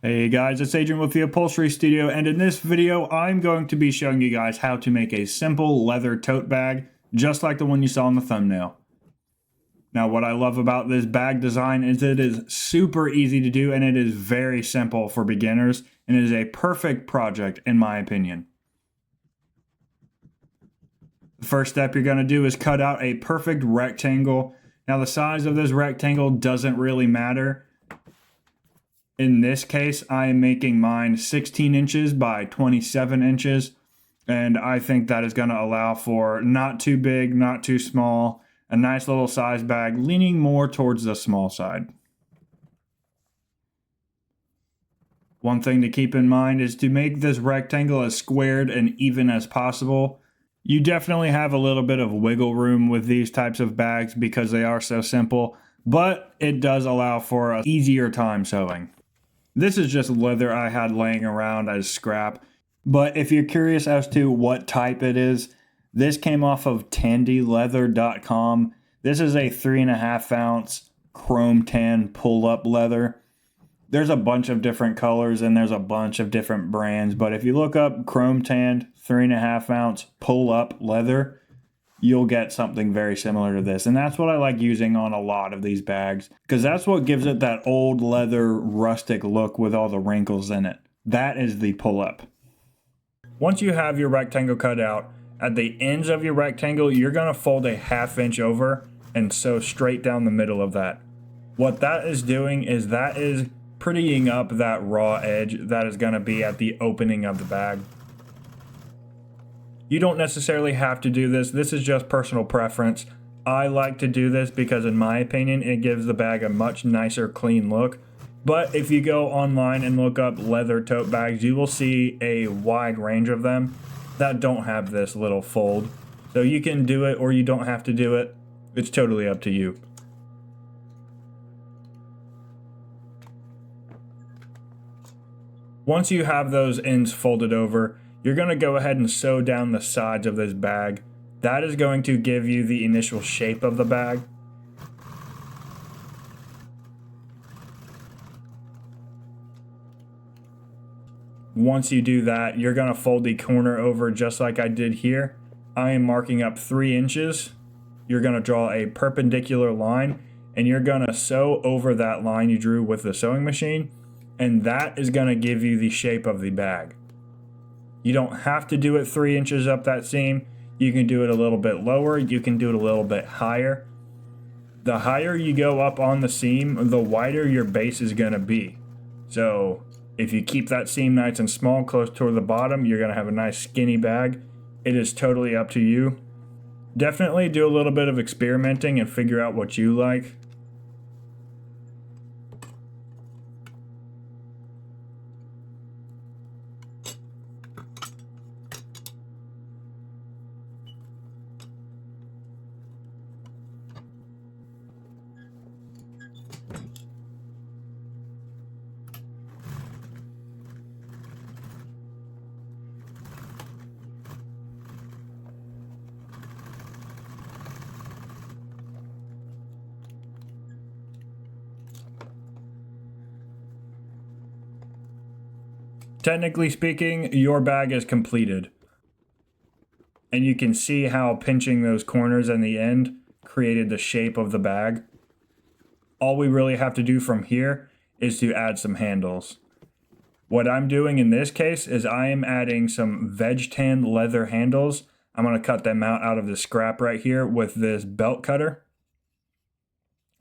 Hey guys, it's Adrian with the Upholstery Studio, and in this video I'm going to be showing you guys how to make a simple leather tote bag just like the one you saw in the thumbnail. Now what I love about this bag design is it is super easy to do and it is very simple for beginners, and it is a perfect project in my opinion. The first step you're going to do is cut out a perfect rectangle. Now the size of this rectangle doesn't really matter. In this case, I am making mine 16 inches by 27 inches, and I think that is going to allow for not too big, not too small, a nice little size bag, leaning more towards the small side. One thing to keep in mind is to make this rectangle as squared and even as possible. You definitely have a little bit of wiggle room with these types of bags because they are so simple, but it does allow for an easier time sewing. This is just leather I had laying around as scrap, but if you're curious as to what type it is, this came off of tandyleather.com. This is a 3.5 ounce chrome tan pull-up leather. There's a bunch of different colors and there's a bunch of different brands, but if you look up chrome tanned 3.5 ounce pull-up leather, you'll get something very similar to this. And that's what I like using on a lot of these bags, because that's what gives it that old leather rustic look with all the wrinkles in it. That is the pull-up. Once you have your rectangle cut out, at the ends of your rectangle, you're going to fold a 1/2 inch over and sew straight down the middle of that. What that is doing is that is prettying up that raw edge that is going to be at the opening of the bag. You don't necessarily have to do this. This is just personal preference. I like to do this because in my opinion, it gives the bag a much nicer, clean look. But if you go online and look up leather tote bags, you will see a wide range of them that don't have this little fold. So you can do it or you don't have to do it. It's totally up to you. Once you have those ends folded over, you're going to go ahead and sew down the sides of this bag. That is going to give you the initial shape of the bag. Once you do that, you're going to fold the corner over just like I did here. I am marking up 3 inches. You're going to draw a perpendicular line and you're going to sew over that line you drew with the sewing machine, and that is going to give you the shape of the bag. You don't have to do it 3 inches up that seam. You can do it a little bit lower. You can do it a little bit higher. The higher you go up on the seam, the wider your base is going to be. So if you keep that seam nice and small close toward the bottom, you're going to have a nice skinny bag. It is totally up to you. Definitely do a little bit of experimenting and figure out what you like. Technically speaking, your bag is completed. And you can see how pinching those corners in the end created the shape of the bag. All we really have to do from here is to add some handles. What I'm doing in this case is I am adding some veg tan leather handles. I'm going to cut them out of the scrap right here with this belt cutter.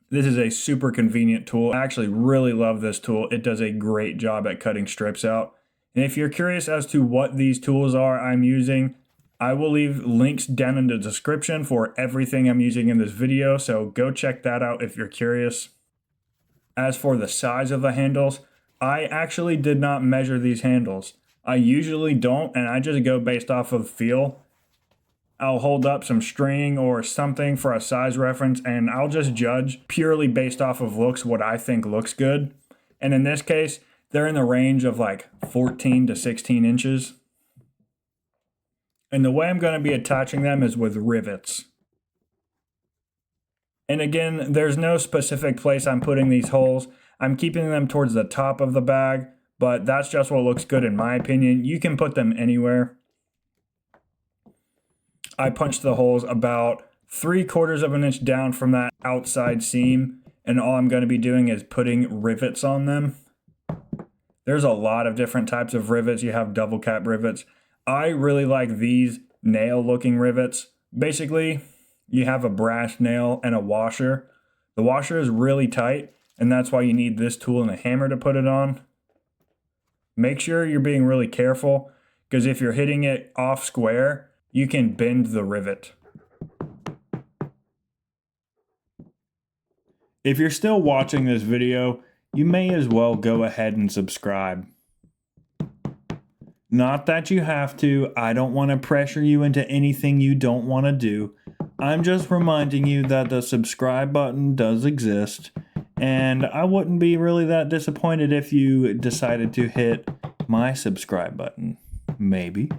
This is a super convenient tool. I actually really love this tool. It does a great job at cutting strips out. And if you're curious as to what these tools are I'm using, I will leave links down in the description for everything I'm using in this video, so go check that out if you're curious. As for the size of the handles, I actually did not measure these handles. I usually don't, and I just go based off of feel. I'll hold up some string or something for a size reference, and I'll just judge purely based off of looks what I think looks good. And in this case, they're in the range of like 14 to 16 inches. And the way I'm going to be attaching them is with rivets. And again, there's no specific place I'm putting these holes. I'm keeping them towards the top of the bag, but that's just what looks good in my opinion. You can put them anywhere. I punched the holes about 3/4 of an inch down from that outside seam, and all I'm going to be doing is putting rivets on them. There's a lot of different types of rivets. You have double cap rivets. I really like these nail looking rivets. Basically, you have a brass nail and a washer. The washer is really tight, and that's why you need this tool and a hammer to put it on. Make sure you're being really careful, because if you're hitting it off square, you can bend the rivet. If you're still watching this video, you may as well go ahead and subscribe. Not that you have to, I don't want to pressure you into anything you don't want to do. I'm just reminding you that the subscribe button does exist, and I wouldn't be really that disappointed if you decided to hit my subscribe button. Maybe.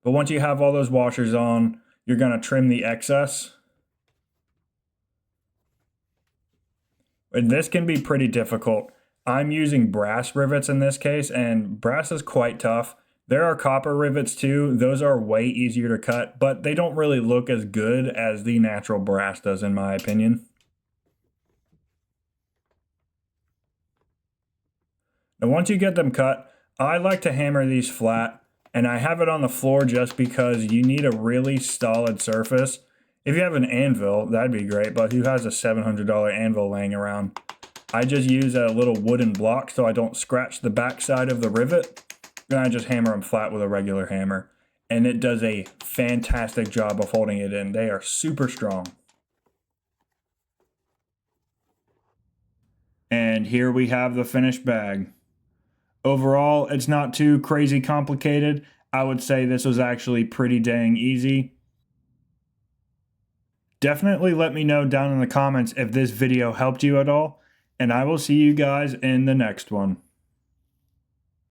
But once you have all those washers on, you're going to trim the excess. And this can be pretty difficult. I'm using brass rivets in this case, and brass is quite tough. There are copper rivets too. Those are way easier to cut, but they don't really look as good as the natural brass does in my opinion. Now once you get them cut, I like to hammer these flat, and I have it on the floor just because you need a really solid surface. If you have an anvil, that'd be great, but who has a $700 anvil laying around? I just use a little wooden block so I don't scratch the back side of the rivet, and I just hammer them flat with a regular hammer. And it does a fantastic job of holding it in. They are super strong. And here we have the finished bag. Overall, it's not too crazy complicated. I would say this was actually pretty dang easy. Definitely let me know down in the comments if this video helped you at all, and I will see you guys in the next one.